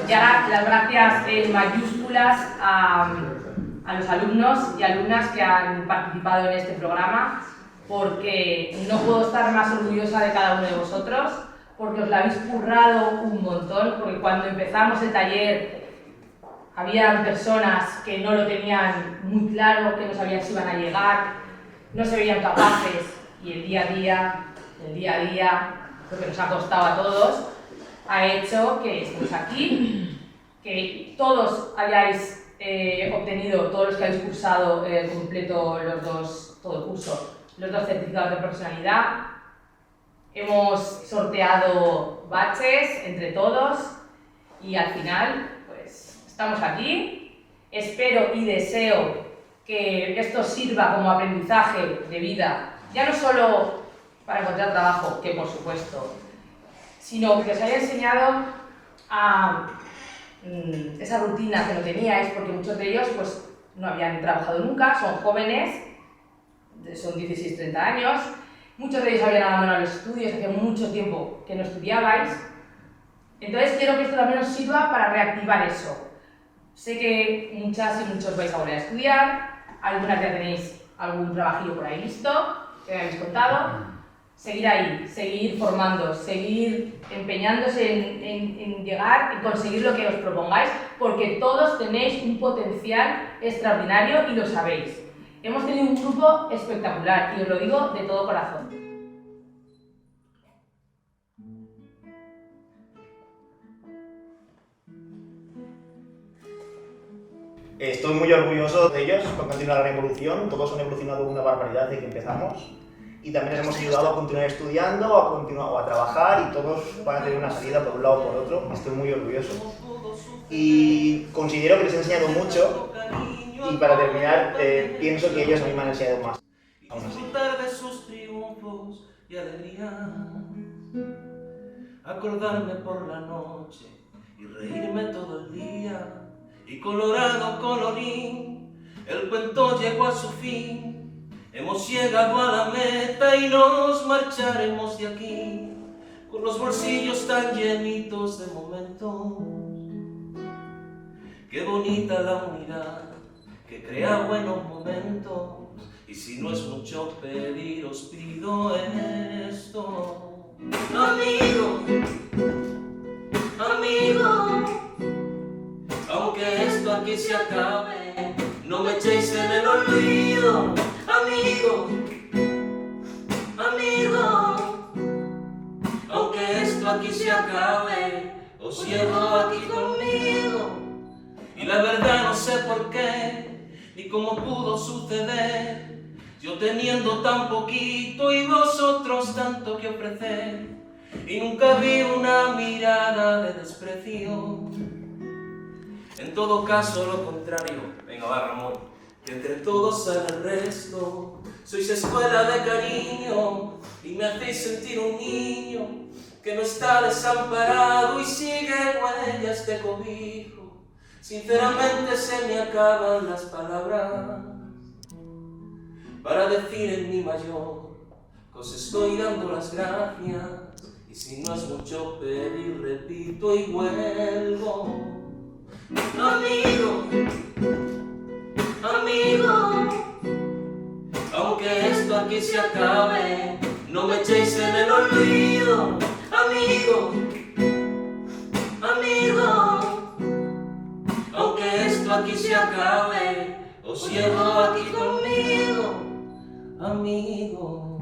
ya las gracias en mayúsculas a los alumnos y alumnas que han participado en este programa, porque no puedo estar más orgullosa de cada uno de vosotros, porque os la habéis currado un montón, porque cuando empezamos el taller había personas que no lo tenían muy claro, que no sabían si iban a llegar, no se veían capaces, y el día a día, lo que nos ha costado a todos, ha hecho que estemos aquí, que todos hayáis obtenido, todos los que habéis cursado completo todo el curso, los dos certificados de profesionalidad. Hemos sorteado baches entre todos y al final pues estamos aquí. Espero y deseo que esto sirva como aprendizaje de vida, ya no solo para encontrar trabajo, que por supuesto, sino que os haya enseñado a esa rutina que no teníais, porque muchos de ellos pues, no habían trabajado nunca, son jóvenes, son 16-30 años, muchos de ellos habían abandonado los estudios, hace mucho tiempo que no estudiabais. Entonces quiero que esto también os sirva para reactivar eso. Sé que muchas y muchos vais a volver a estudiar, algunas ya tenéis algún trabajillo por ahí listo, que me habéis contado. Seguir ahí, seguir formando, seguir empeñándose en llegar y conseguir lo que os propongáis, porque todos tenéis un potencial extraordinario y lo sabéis. Hemos tenido un grupo espectacular y os lo digo de todo corazón. Estoy muy orgulloso de ellos porque han tenido la revolución, todos han evolucionado una barbaridad desde que empezamos. Y también les hemos ayudado a continuar estudiando, a trabajar, y todos van a tener una salida por un lado o por otro. Estoy muy orgulloso. Y considero que les he enseñado mucho, y para terminar, pienso que ellos a mí me han enseñado más. Aún así. Disfrutar de sus triunfos y alegría, acordarme por la noche y reírme todo el día. Y colorado colorín, el cuento llegó a su fin. Hemos llegado a la meta y nos marcharemos de aquí, con los bolsillos tan llenitos de momentos. Qué bonita la unidad que crea buenos momentos. Y si no es mucho pedir, os pido esto. Amigo, amigo, aunque esto aquí se acabe, no me echéis en el olvido. Amigo, amigo, aunque esto aquí se acabe, os llevo aquí conmigo. Y la verdad no sé por qué, ni cómo pudo suceder, yo teniendo tan poquito y vosotros tanto que ofrecer. Y nunca vi una mirada de desprecio. En todo caso, lo contrario. Venga, va, Ramón. Que entre todos sale el resto. Sois escuela de cariño y me hacéis sentir un niño que no está desamparado y sigue huellas de cobijo. Sinceramente se me acaban las palabras para decir en mi mayor que os estoy dando las gracias. Y si no es mucho pedir, repito y vuelvo. Amigo, amigo, aunque esto aquí se acabe, no me echéis en el olvido. Amigo, amigo, aunque esto aquí se acabe, os llevo aquí conmigo. Amigo.